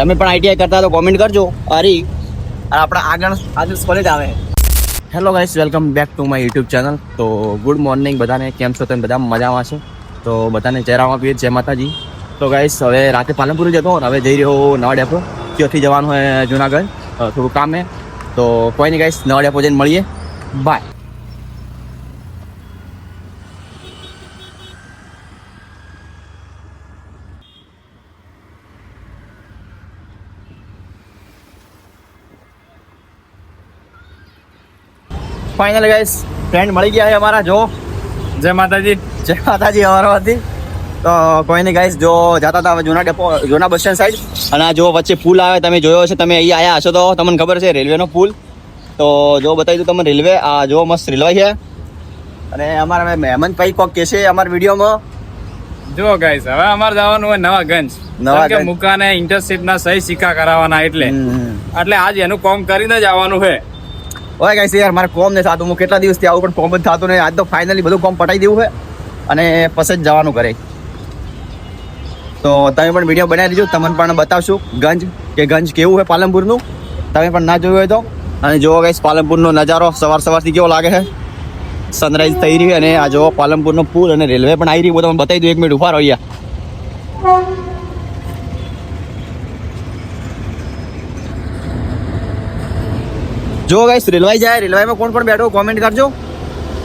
તમે પણ આઈટીઆઈ કરતા તો કોમેન્ટ કરજો. અરે આપણા આગળ કોલેજ આવે. Hello guys, welcome back to my YouTube channel. તો ગુડ મોર્નિંગ બધાને. કેમ છો? તમે બધા મજામાં છો? તો બધાને ચહેરામાં પીએ જય માતાજી. તો ગાઈસ હવે રાતે પાલનપુર જતો હવે જઈ રહ્યો નવા ડેપો. ત્યાંથી જવાનું હોય જુનાગઢ, થોડું કામ હે. તો કોઈ નહીં ગાઈસ, નવા ડેપો જઈને મળીએ. બાય. ફાઇનલ ગાઈસ, ફ્રેન્ડ મળી ગયા છે અમારા. જો જય માતાજી. જય માતાજી અમારાથી. તો કોઈ નહીં ગાઈસ, જો જતા હતા હવે જૂના ડેપો, જૂના બસ સ્ટેન્ડ સાઈડ. અને આ જો વચ્ચે પુલ આવે, તમે જોયો હશે. તમે અહીંયા આવ્યા હશો તો તમને ખબર છે રેલવેનો પુલ. તો જો બતાવી દઉં તમને રેલવે. આ જો મસ્ત રેલવે છે. અને અમારા હેમંતભાઈ કોક કે છે અમારા વિડીયોમાં. જો ગાઈસ, હવે અમારે જવાનું હોય નવાગંજ. નવાગંજ મુકાને ઇન્ટર્નશિપ ના સહી સિક્કા કરાવવાના, એટલે આજ એનું કામ કરીને જ આવવાનું છે. ઓય ગાઈસ યાર, મારે કોમ નહીં થતું. હું કેટલા દિવસથી આવું પણ કોમ જ થતું નહીં. આજ તો ફાઇનલી બધું કોમ પટાઈ દેવું છે અને પછી જ જવાનું કરે. તો તમે પણ વિડીયો બનાવી દીધો, તમને પણ બતાવશું ગંજ કેવું છે પાલનપુરનું. તમે પણ ના જોયું હોય તો. અને જુઓ ગાઈસ, પાલનપુરનો નજારો સવારથી કેવો લાગે છે. સનરાઈઝ થઈ રહી અને આ જુઓ પાલનપુરનો પુલ અને રેલવે પણ આવી રહી. હું તમને બતાવી દઉં, 1 મિનિટ ઉભા રહો અહીંયા. જો ગાઈસ, રેલવે જાય, રેલવેમાં કોણ કોણ બેઠો કોમેન્ટ કરજો.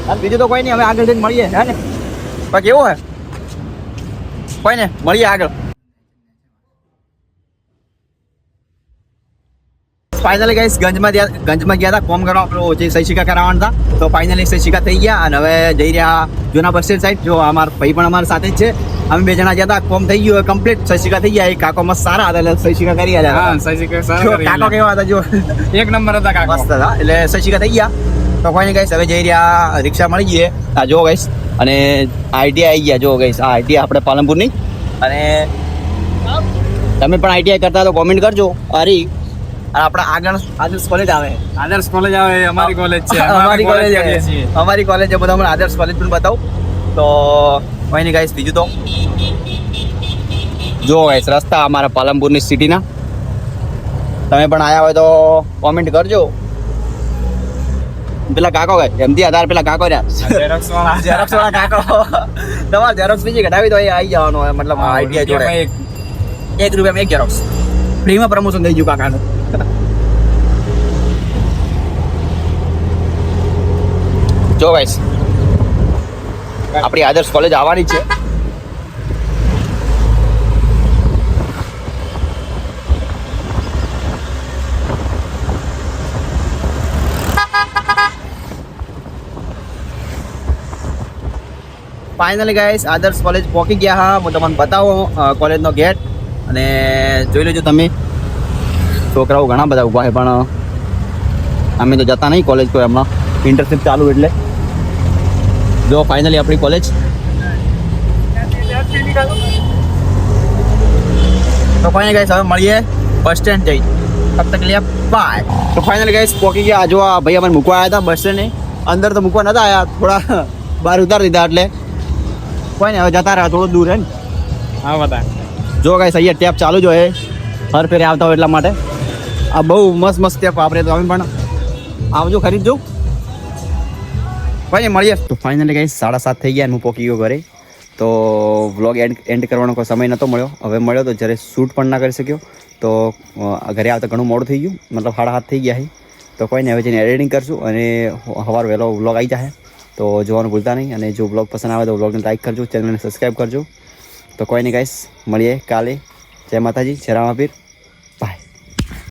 અને બીજું તો કોઈ નહીં, હવે આગળ જઈને મળીએ. હે ને પણ કેવું હે કોઈ ને મળીએ આગળ. ફાઇનલી ગાઈસ, ગંજમાં ગયા હતા કોમ કરવા. આપણો જે સહી સિક્કા કરાવવાના હતા. તો ફાઇનલી સહી સિક્કા થઈ ગયા અને હવે જઈ રહ્યા જૂના બસ સ્ટેન્ડ સાઈડ. જો અમારા ભાઈ પણ અમારા સાથે જ છે. અમે 2 જણા ગયા હતા. કોમ થઈ ગયું કમ્પ્લીટ, સહી સિક્કા થઈ ગયા. કાકો મસ્ત સારા હતા, એટલે સહી સિક્કા કરી ગયા. હા, સહી સિક્કા સારા કરી. કાકો કેવા હતા? જો એક નંબર હતા કાકો, મસ્ત હતા. એટલે સહી સિક્કા થઈ ગયા. તો કોઈ નહીં ગાઈસ, હવે જઈ રહ્યા રિક્ષા મળી ગઈ. આ જો ગાઈસ, અને આઈટીઆઈ આવી ગયા. જો ગાઈસ, આ આઈટીઆઈ આપણે પાલનપુરની. અને તમે પણ આઈટીઆઈ કરતા તો કોમેન્ટ કરજો. અરે આપણા આગળ આદર્શ કોલેજ આવે. આદર્શ કોલેજ આવે, અમારી કોલેજ છે. અમારી કોલેજ છે. બધા મને આદર્શ કોલેજ પણ બતાવું. તો કોઈ નહીં ગાઈસ, બીજું તો જો ગાઈસ, રસ્તા અમારા પાલનપુરની સિટીના. તમે પણ આવ્યા હોય તો કોમેન્ટ કરજો. પેલા કાકો એમથી આધાર પેલા કાકો ઝેરોક્સ વાળા કાકો. તમારે ઝેરોક્સ બીજી કઢાવી તો આવી જવાનું હોય. મતલબ આઈડિયા જોડે 1 રૂપિયામાં 1 ઝેરોક્સ ફ્રીમાં પ્રમોશન થઈ ગયું કાકાનું. જો ગાઈસ, આપણી આદર્શ કોલેજ આવવાની છે. ફાઇનલી ગાઈસ, આદર્શ કોલેજ પહોંચી ગયા. હા, હું તમને બતાવું કોલેજનો ગેટ. અને જોઈ લેજો તમે, છોકરાઓ ઘણા બધા ઊભા છે. પણ અમે તો જતા નહીં કોલેજ કોઈ, હમણાં ઇન્ટર્નશિપ ચાલુ એટલે. જો ફાઇનલી આપણી કોલેજ. તો કોઈ નહીં ગાઈસ, હવે મળીએ બસ સ્ટેન્ડ જઈ. તબ તક લે બાય. તો ફાઇનલી ગાઈસ પહોંચી ગયા. જો આ ભાઈ અમને મૂકવા આવ્યા હતા બસ સ્ટેન્ડે. અંદર તો મૂકવા નતા આવ્યા, થોડા બહાર ઉતારી દીધા. એટલે કોઈ નહીં, હવે જતા રહ્યા. થોડું દૂર હે ને. હા, બતા. જો ગાઈસ, અહીંયા ટેપ ચાલુ જ હોય હર ફેરે આવતા હોય એટલા માટે. આ બહુ મસ્ત ટેપ વાપરે. તો અમે પણ આવજો, ખરીદજો. ભાઈ મળીએ. તો ફાઇનલી ગાઈસ 7:30 થઈ ગયા. હું પહોંચી ગયો ઘરે. તો વ્લોગ એન્ડ કરવાનો કોઈ સમય નહોતો મળ્યો. હવે મળ્યો તો જ્યારે શૂટ પણ ના કરી શક્યો. તો ઘરે આવતા ઘણું મોડું થઈ ગયું, મતલબ 7:30 થઈ ગયા છે. તો કોઈ નહીં, હવે જઈને એડિટિંગ કરશું અને સવાર વહેલો વ્લોગ આવી જશે. તો જોવાનું ભૂલતા નહીં. અને જો વ્લોગ પસંદ આવે તો વ્લોગને લાઈક કરજો, ચેનલને સબસ્ક્રાઈબ કરજો. તો કોઈ નહીં ગાઈસ, મળીએ કાલે. જય માતાજી, જય રામાપીર.